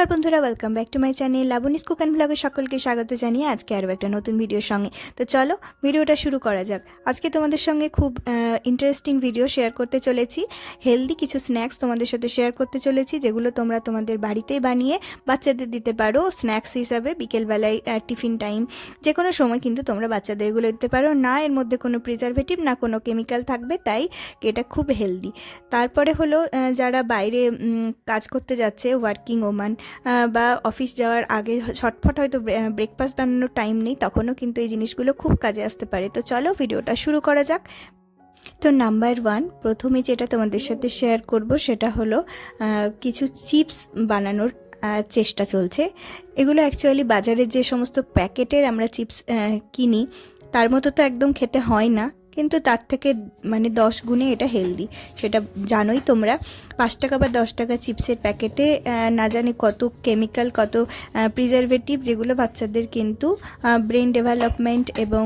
নমস্কার বন্ধুরা, welcome back to my channel Laboni's cook and ব্লগে সকলকে স্বাগত জানিয়ে আজকে আরও একটা নতুন ভিডিওর সঙ্গে। তো চলো ভিডিওটা শুরু করা যাক। আজকে তোমাদের সঙ্গে খুব ইন্টারেস্টিং ভিডিও শেয়ার করতে চলেছি। হেলদি কিছু স্ন্যাক্স তোমাদের সাথে শেয়ার করতে চলেছি, যেগুলো তোমরা তোমাদের বাড়িতেই বানিয়ে বাচ্চাদের দিতে পারো স্ন্যাক্স হিসাবে। বিকেলবেলায় টিফিন টাইম যে কোনো সময় কিন্তু তোমরা বাচ্চাদের এগুলো দিতে পারো। না এর মধ্যে কোনো প্রিজারভেটিভ না কোনো কেমিক্যাল থাকবে, তাই এটা খুব হেলদি। তারপরে হলো যারা বাইরে কাজ করতে যাচ্ছে, ওয়ার্কিং ওমান বা অফিস যাওয়ার আগে ছটফট হয়তো ব্রেকফাস্ট বানানোর টাইম নেই, তখনও কিন্তু এই জিনিসগুলো খুব কাজে আসতে পারে। তো চলো ভিডিওটা শুরু করা যাক। তো নাম্বার 1, প্রথমে যেটা তোমাদের সাথে শেয়ার করব সেটা হলো কিছু চিপস বানানোর চেষ্টা চলছে। এগুলো অ্যাকচুয়ালি বাজারের যে সমস্ত প্যাকেটের আমরা চিপস কিনি তার মতো তো একদম খেতে হয় না, কিন্তু তার থেকে মানে 10 গুণে এটা হেলদি। সেটা জানোই তোমরা। 5 টাকা বা 10 টাকা চিপসের প্যাকেটে না জানি কত কেমিক্যাল, কত প্রিজারভেটিভ, যেগুলো বাচ্চাদের কিন্তু ব্রেন ডেভেলপমেন্ট এবং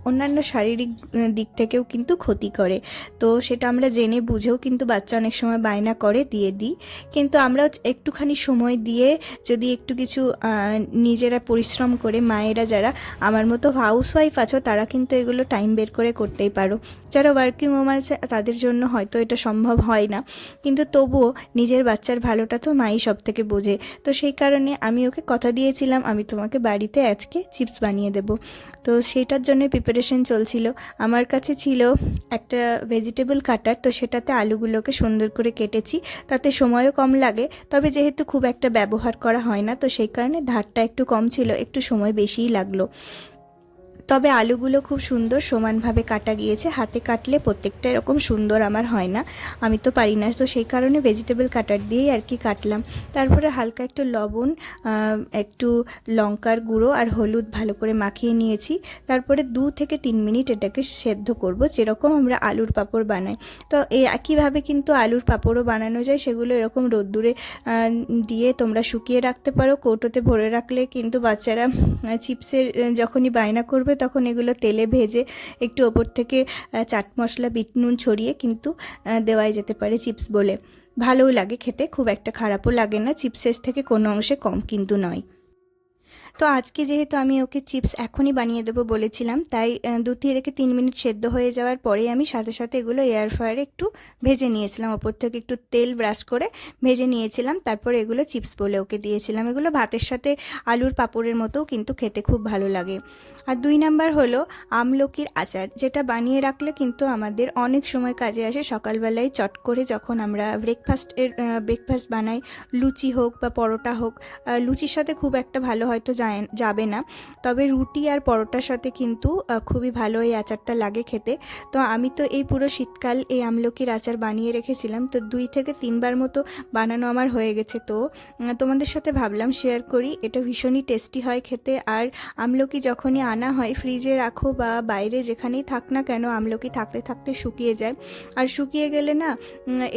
অন্যান্য শারীরিক দিক থেকেও কিন্তু ক্ষতি করে। তো সেটা আমরা জেনে বুঝেও কিন্তু বাচ্চা অনেক সময় বায়না করে দিয়ে দিই। কিন্তু আমরা একটুখানি সময় দিয়ে যদি একটু কিছু নিজেরা পরিশ্রম করে, মায়েরা যারা আমার মতো হাউসওয়াইফ আছো তারা কিন্তু এগুলো টাইম বের করে করতেই পারো। যারা ওয়ার্কিং ওম্যান আছে তাদের জন্য হয়তো এটা সম্ভব হয় না, কিন্তু তবুও নিজের বাচ্চার ভালোটা তো মাই সব থেকে বোঝে। তো সেই কারণে আমি ওকে কথা দিয়েছিলাম আমি তোমাকে বাড়িতে আজকে চিপস বানিয়ে দেব। তো সেটার জন্য প্রিপারেশন চলছিল। আমার কাছে ছিল একটা ভেজিটেবল কাটার, তো সেটাতে আলুগুলোকে সুন্দর করে কেটেছি, তাতে সময়ও কম লাগে। তবে যেহেতু খুব একটা ব্যবহার করা হয় না, তো সেই কারণে ধারটা একটু কম ছিল, একটু সময় বেশিই লাগলো। তবে আলুগুলো খুব সুন্দর সমানভাবে কাটা গিয়েছে। হাতে কাটলে প্রত্যেকটা এরকম সুন্দর আমার হয় না, আমি তো পারি না, তো সেই কারণে ভেজিটেবল কাটার দিয়েই আর কি কাটলাম। তারপরে হালকা একটু লবণ, একটু লঙ্কার গুঁড়ো আর হলুদ ভালো করে মাখিয়ে নিয়েছি। তারপরে 2 থেকে 3 মিনিট এটাকে সেদ্ধ করব, যেরকম আমরা আলুর পাঁপড় বানাই। তো একইভাবে কিন্তু আলুর পাঁপড়ও বানানো যায়। সেগুলো এরকম রোদ্দুরে দিয়ে তোমরা শুকিয়ে রাখতে পারো, কৌটোতে ভরে রাখলে কিন্তু বাচ্চারা চিপসের যখনই বায়না করবে তখন এগুলো তেলে ভেজে একটু ওপর থেকে চাট মশলা, বিট নুন ছড়িয়ে কিন্তু দেওয়াই যেতে পারে চিপস বলে। ভালোও লাগে খেতে, খুব একটা খারাপও লাগে না, চিপসের থেকে কোনো অংশে কম কিন্তু নয়। তো আজকে যেহেতু আমি ওকে চিপস এখনই বানিয়ে দেবো বলেছিলাম, তাই 2 থেকে 3 মিনিট সেদ্ধ হয়ে যাওয়ার পরেই আমি সাথে সাথে এগুলো এয়ার ফ্রায়ারে একটু ভেজে নিয়েছিলাম, ওপর থেকে একটু তেল ব্রাশ করে ভেজে নিয়েছিলাম। তারপরে এগুলো চিপস বলে ওকে দিয়েছিলাম। এগুলো ভাতের সাথে আলুর পাঁপড়ের মতোও কিন্তু খেতে খুব ভালো লাগে। আর 2 নাম্বার হলো আমলকির আচার, যেটা বানিয়ে রাখলে কিন্তু আমাদের অনেক সময় কাজে আসে। সকালবেলায় চট করে যখন আমরা ব্রেকফাস্ট বানাই, লুচি হোক বা পরোটা হোক, লুচির সাথে খুব একটা ভালো হয়তো যাবে না, তবে রুটি আর পরোটার সাথে কিন্তু খুবই ভালো এই আচারটা লাগে খেতে। তো আমি তো এই পুরো শীতকাল এই আমলকির আচার বানিয়ে রেখেছিলাম। তো 2 থেকে 3 বার মতো বানানো আমার হয়ে গেছে। তো তোমাদের সাথে ভাবলাম শেয়ার করি। এটা ভীষণই টেস্টি হয় খেতে। আর আমলকি যখনই আনা হয়, ফ্রিজে রাখো বা বাইরে যেখানেই থাক না কেন, আমলকি থাকতে থাকতে শুকিয়ে যায়। আর শুকিয়ে গেলে না,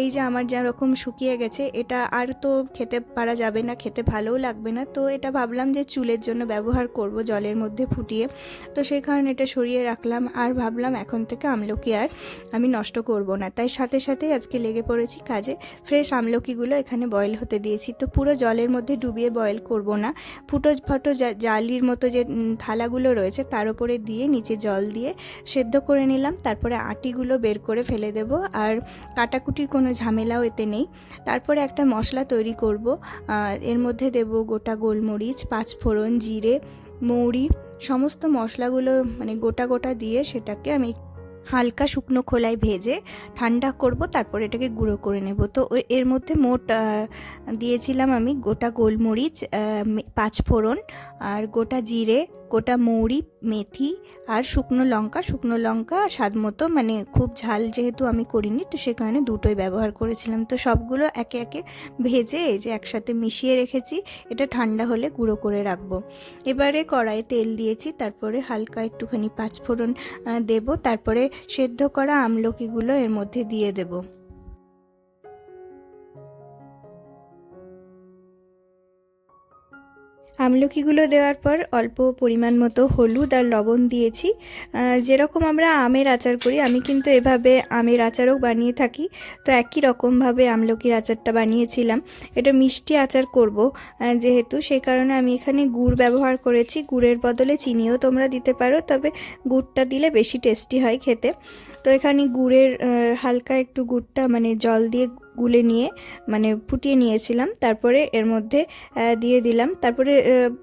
এই যে আমার যেরকম শুকিয়ে গেছে, এটা আর তো খেতে পারা যাবে না, খেতে ভালোও লাগবে না। তো এটা ভাবলাম যে চুলের জন্য ব্যবহার করব জলের মধ্যে ফুটিয়ে। তো সেই কারণে এটা সরিয়ে রাখলাম। আর ভাবলাম এখন থেকে আমলকি আর আমি নষ্ট করব না, তাই সাথে সাথেই আজকে লেগে পড়েছি কাজে। ফ্রেশ আমলকিগুলো এখানে বয়েল হতে দিয়েছি। তো পুরো জলের মধ্যে ডুবিয়ে বয়েল করব না, ফুটো জালির মতো যে থালাগুলো রয়েছে তার উপরে দিয়ে নিচে জল দিয়ে সেদ্ধ করে নিলাম। তারপরে আটিগুলো বের করে ফেলে দেব, আর কাটাকুটির কোনো ঝামেলাও এতে নেই। তারপরে একটা মশলা তৈরি করব। এর মধ্যে দেব গোটা গোলমরিচ, 5 ফোড়ন, জিরে, মৌরি, সমস্ত মশলাগুলো মানে গোটা গোটা দিয়ে সেটাকে আমি হালকা শুকনো খোলায় ভেজে ঠান্ডা করব, তারপর এটাকে গুঁড়ো করে নেব। তো এর মধ্যে মোট দিয়েছিলাম আমি গোটা গোলমরিচ, 5 ফোড়ন, আর গোটা জিরে, গোটা মৌরি, মেথি আর শুকনো লঙ্কা স্বাদ মতো, মানে খুব ঝাল যেহেতু আমি করিনি তো সে কারণে দুটোই ব্যবহার করেছিলাম। তো সবগুলো একে একে ভেজে এই যে একসাথে মিশিয়ে রেখেছি, এটা ঠান্ডা হলে গুঁড়ো করে রাখবো। এবারে কড়াইয়ে তেল দিয়েছি, তারপরে হালকা একটুখানি 5 ফোড়ন দেব, তারপরে সেদ্ধ করা আমলকিগুলো এর মধ্যে দিয়ে দেব। আমলকিগুলো দেওয়ার পর অল্প পরিমাণ মতো হলুদ আর লবণ দিয়েছি। যেরকম আমরা আমের আচার করি, আমি কিন্তু এভাবে আমের আচারও বানিয়ে থাকি। তো একই রকমভাবে আমলকির আচারটা বানিয়েছিলাম। এটা মিষ্টি আচার করব যেহেতু, সেই কারণে আমি এখানে গুড় ব্যবহার করেছি। গুড়ের বদলে চিনিও তোমরা দিতে পারো, তবে গুড়টা দিলে বেশি টেস্টি হয় খেতে। তো এখানে গুড়ের হালকা একটু গুড়টা মানে জল দিয়ে গুলে নিয়ে মানে ফুটিয়ে নিয়েছিলাম, তারপরে এর মধ্যে দিয়ে দিলাম। তারপরে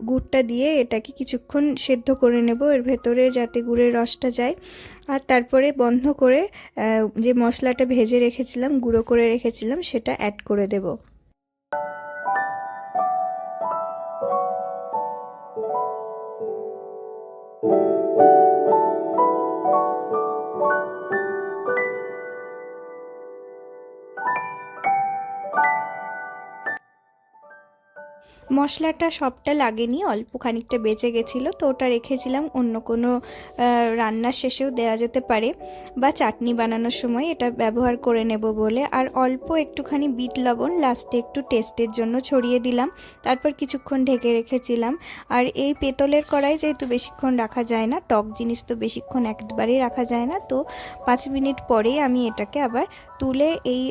গুড়টা দিয়ে এটাকে কিছুক্ষণ সেদ্ধ করে নেব এর ভেতরে, যাতে গুড়ের রসটা যায়। আর তারপরে বন্ধ করে যে মশলাটা ভেজে রেখেছিলাম, গুঁড়ো করে রেখেছিলাম, সেটা অ্যাড করে দেব। মশলাটা সবটা লাগেনি, অল্প খানিকটা বেঁচে গেছিলো, তো ওটা রেখেছিলাম। অন্য কোনো রান্নার শেষেও দেওয়া যেতে পারে বা চাটনি বানানোর সময় এটা ব্যবহার করে নেব বলে। আর অল্প একটুখানি বিট লবণ লাস্টে একটু টেস্টের জন্য ছড়িয়ে দিলাম। তারপর কিছুক্ষণ ঢেকে রেখেছিলাম। আর এই পেতলের কড়াই যেহেতু বেশিক্ষণ রাখা যায় না, টক জিনিস তো বেশিক্ষণ একবারেই রাখা যায় না, তো 5 মিনিট পরেই আমি এটাকে আবার তুলে এই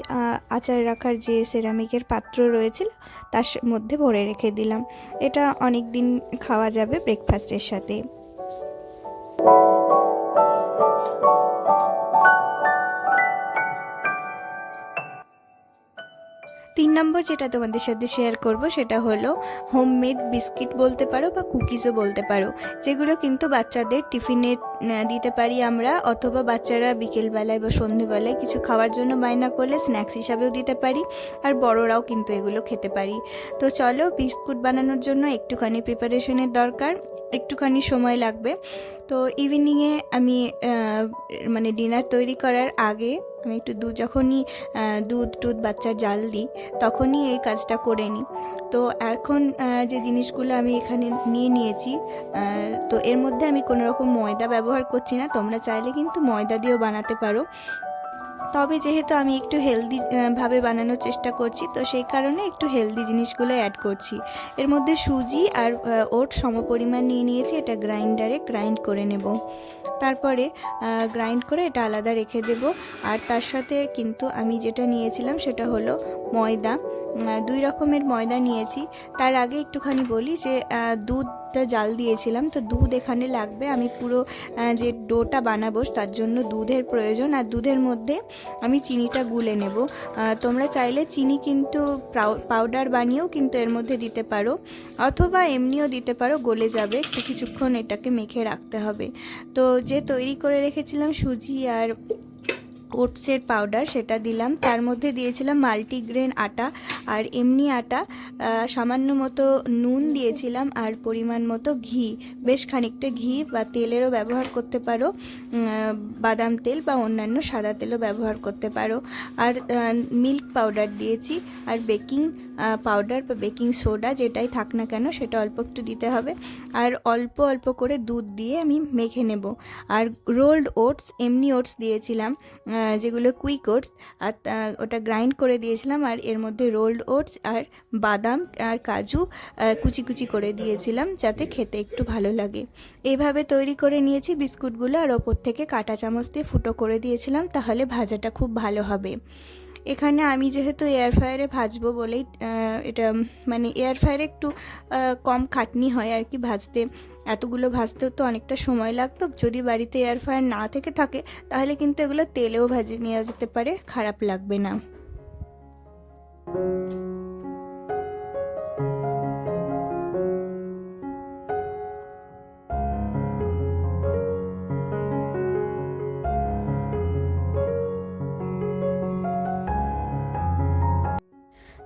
আচার রাখার যে সেরামিকের পাত্র রয়েছিল তার মধ্যে ভরে রেখে দিলাম। এটা অনেক দিন খাওয়া যাবে ব্রেকফাস্টের সাথে। 3 নম্বর যেটা তোমাদের সাথে শেয়ার করব সেটা হলো হোমমেড বিস্কিট বলতে পারো বা কুকিজও বলতে পারো, যেগুলো কিন্তু বাচ্চাদের টিফিনে দিতে পারি আমরা, অথবা বাচ্চারা বিকেলবেলায় বা সন্ধেবেলায় কিছু খাওয়ার জন্য বায়না করলে স্ন্যাক্স হিসাবেও দিতে পারি, আর বড়রাও কিন্তু এগুলো খেতে পারি। তো চলো, বিস্কুট বানানোর জন্য একটুখানি প্রিপারেশনের দরকার, একটুখানি সময় লাগবে। তো ইভিনিংয়ে আমি মানে ডিনার তৈরি করার আগে আমি একটু যখনই দুধ বাচ্চার জাল দিই তখনই এই কাজটা করে নিই। তো এখন যে জিনিসগুলো আমি এখানে নিয়ে নিয়েছি, তো এর মধ্যে আমি কোনো রকম ময়দা ব্যবহার করছি না। তোমরা চাইলে কিন্তু ময়দা দিয়েও বানাতে পারো, তবে যেহেতু আমি একটু হেলদি ভাবে বানানোর চেষ্টা করছি, তো সেই কারণে একটু হেলদি জিনিসগুলো অ্যাড করছি। এর মধ্যে সুজি আর ওট সমপরিমাণ নিয়ে নিয়েছি, এটা গ্রাইন্ডারে গ্রাইন্ড করে নেব। তারপরে গ্রাইন্ড করে এটা আলাদা রেখে দেব। আর তার সাথে কিন্তু আমি যেটা নিয়েছিলাম সেটা হলো ময়দা। 2 রকমের ময়দা নিয়েছি। তার আগে একটুখানি বলি যে দুধটা জাল দিয়েছিলাম, তো দুধ এখানে লাগবে। আমি পুরো যে ডোটা বানাবো তার জন্য দুধের প্রয়োজন, আর দুধের মধ্যে আমি চিনিটা গুলে নেব। তোমরা চাইলে চিনি কিন্তু পাউডার বানিয়েও কিন্তু এর মধ্যে দিতে পারো, অথবা এমনিও দিতে পারো, গলে যাবে। একটু কিছুক্ষণ এটাকে মেখে রাখতে হবে। তো যে তৈরি করে রেখেছিলাম সুজি আর ওটসের পাউডার সেটা দিলাম। তার মধ্যে দিয়েছিলাম মাল্টিগ্রেন আটা আর এমনি আটা, সামান্য মতো নুন দিয়েছিলাম, আর পরিমাণ মতো ঘি, বেশ খানিকটা ঘি বা তেলেরও ব্যবহার করতে পারো, বাদাম তেল বা অন্যান্য সাদা তেলও ব্যবহার করতে পারো। আর মিল্ক পাউডার দিয়েছি, আর বেকিং পাউডার বা বেকিং সোডা যেটাই থাক না কেন সেটা অল্প একটু দিতে হবে। আর অল্প অল্প করে দুধ দিয়ে আমি মেখে নেব। আর রোল্ড ওটস, এমনি ওটস দিয়েছিলাম, যেগুলো কুইক ওটস, আর ওটা গ্রাইন্ড করে দিয়েছিলাম। আর এর মধ্যে রোল্ড ওটস আর বাদাম আর কাজু কুচি কুচি করে দিয়েছিলাম, যাতে খেতে একটু ভালো লাগে। এইভাবে তৈরি করে নিয়েছি বিস্কুটগুলো, আর ওপর থেকে কাঁটা চামচ দিয়ে ফুটো করে দিয়েছিলাম, তাহলে ভাজাটা খুব ভালো হবে। এখানে আমি যেহেতু এয়ার ফ্রায়ারে ভাজবো বলেই এটা মানে এয়ার ফ্রায়ারে একটু কম খাটনি হয় আর কি ভাজতে। এতগুলো ভাজতেও তো অনেকটা সময় লাগতো। যদি বাড়িতে এয়ার ফ্রায়ার না থেকে থাকে তাহলে কিন্তু এগুলো তেলেও ভাজে নেওয়া যেতে পারে, খারাপ লাগবে না।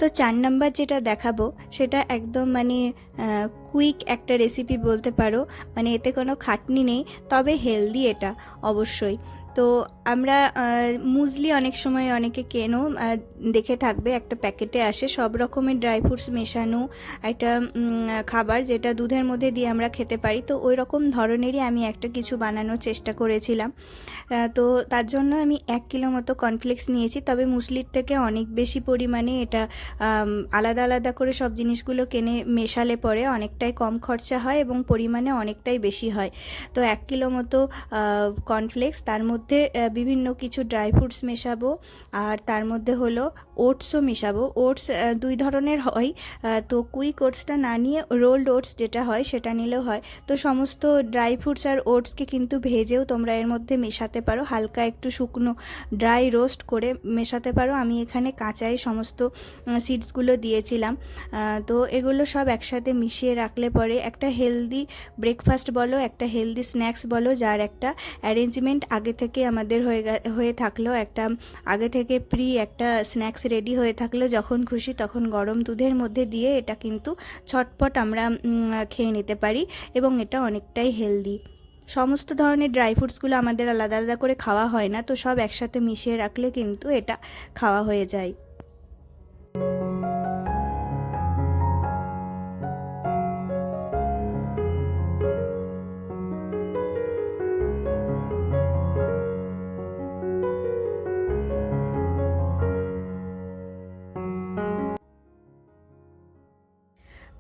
তো 4 নাম্বার যেটা দেখাবো সেটা একদম মানে কুইক একটা রেসিপি বলতে পারো, মানে এতে কোনো খাটনি নেই, তবে হেলদি এটা অবশ্যই। তো আমরা মুসলি অনেক সময় অনেকে কেনো, দেখে থাকবে একটা প্যাকেটে আসে সব রকমের ড্রাই ফ্রুটস মেশানো একটা খাবার, যেটা দুধের মধ্যে দিয়ে আমরা খেতে পারি। তো ওই রকম ধরনেরই আমি একটা কিছু বানানোর চেষ্টা করেছিলাম। তো তার জন্য আমি 1 কিলো মতো কর্নফ্লেক্স নিয়েছি, তবে মুসলির থেকে অনেক বেশি পরিমাণে এটা আলাদা আলাদা করে সব জিনিসগুলো কিনে মেশালে পরে অনেকটাই কম খরচা হয় এবং পরিমাণে অনেকটাই বেশি হয়। তো 1 কিলো মতো কর্নফ্লেক্স, তার মধ্যে বিভিন্ন কিছু ড্রাই ফ্রুটস মেশাবো, আর তার মধ্যে হলো ওটসও মেশাবো। ওটস 2 ধরনের হয়, তো কুইক ওটসটা না নিয়ে রোলড ওটস যেটা হয় সেটা নিলেও হয়। তো সমস্ত ড্রাই ফ্রুটস আর ওটসকে কিন্তু ভেজেও তোমরা এর মধ্যে মেশাতে পারো, হালকা একটু শুকনো ড্রাই রোস্ট করে মেশাতে পারো। আমি এখানে কাঁচাই সমস্ত সিডসগুলো দিয়েছিলাম। তো এগুলো সব একসাথে মিশিয়ে রাখলে পরে একটা হেলদি ব্রেকফাস্ট বলো, একটা হেলদি স্ন্যাক্স বলো, যার একটা অ্যারেঞ্জমেন্ট আগে থেকে আমাদের হয়ে থাকলো, একটা আগে থেকে একটা স্ন্যাক্স রেডি হয়ে থাকলো, যখন খুশি তখন গরম দুধের মধ্যে দিয়ে এটা কিন্তু ছটপট আমরা খেয়ে নিতে পারি এবং এটা অনেকটাই হেলদি। সমস্ত ধরনের ড্রাই ফ্রুটসগুলো আমাদের আলাদা আলাদা করে খাওয়া হয় না, তো সব একসাথে মিশিয়ে রাখলে কিন্তু এটা খাওয়া হয়ে যায়।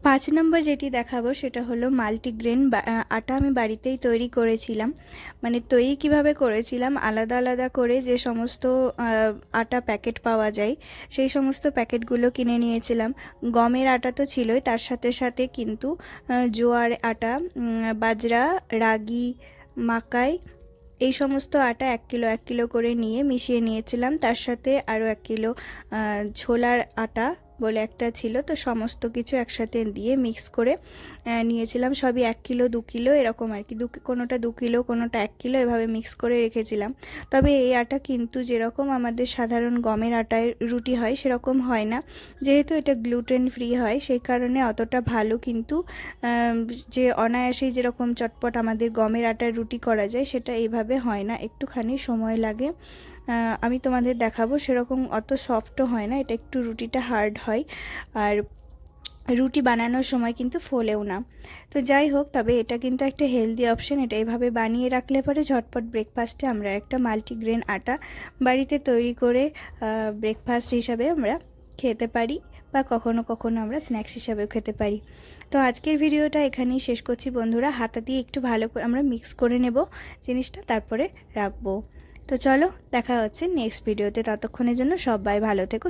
5 নম্বর যেটি দেখাবো সেটা হলো মাল্টিগ্রেন আটা। আমি বাড়িতেই তৈরি করেছিলাম। মানে তৈরি কিভাবে করেছিলাম, আলাদা আলাদা করে যে সমস্ত আটা প্যাকেট পাওয়া যায় সেই সমস্ত প্যাকেটগুলো কিনে নিয়েছিলাম। গমের আটা তো ছিলই, তার সাথে সাথে কিন্তু জোয়ার আটা, বাজরা, রাগি, মাকাই, এই সমস্ত আটা 1 কিলো 1 কিলো করে নিয়ে মিশিয়ে নিয়েছিলাম। তার সাথে আরও 1 কিলো ছোলার আটা বলে একটা ছিল, তো সমস্ত কিছু একসাথে দিয়ে মিক্স করে নিয়েছিলাম। সবই 1 কিলো 2 কিলো এরকম আর কি, কোনোটা 2 কিলো কোনোটা 1 কিলো এভাবে মিক্স করে রেখেছিলাম। তবে এই আটা কিন্তু যেরকম আমাদের সাধারণ গমের আটায় রুটি হয় সেরকম হয় না, যেহেতু এটা গ্লুটেন ফ্রি হয় সেই কারণে অতটা ভালো কিন্তু যে অনায়াসেই যেরকম চটপট আমাদের গমের আটার রুটি করা যায় সেটা এইভাবে হয় না, একটুখানি সময় লাগে। আমি তোমাদের দেখাবো, সেরকম অত সফটও হয় না, এটা একটু রুটিটা হার্ড হয়, আর রুটি বানানোর সময় কিন্তু ফোলেও না। তো যাই হোক, তবে এটা কিন্তু একটা হেলদি অপশন। এটা এইভাবে বানিয়ে রাখলে পরে ঝটপট ব্রেকফাস্টে আমরা একটা মাল্টিগ্রেন আটা বাড়িতে তৈরি করে ব্রেকফাস্ট হিসাবে আমরা খেতে পারি, বা কখনো কখনো আমরা স্ন্যাক্স হিসাবেও খেতে পারি। তো আজকের ভিডিওটা এখানেই শেষ করছি বন্ধুরা। হাতা দিয়ে একটু ভালো করে আমরা মিক্স করে নেব জিনিসটা, তারপরে রাখবো। তো চলো দেখা হচ্ছে নেক্সট ভিডিওতে, ততক্ষণের জন্য সবাই ভালো থেকো।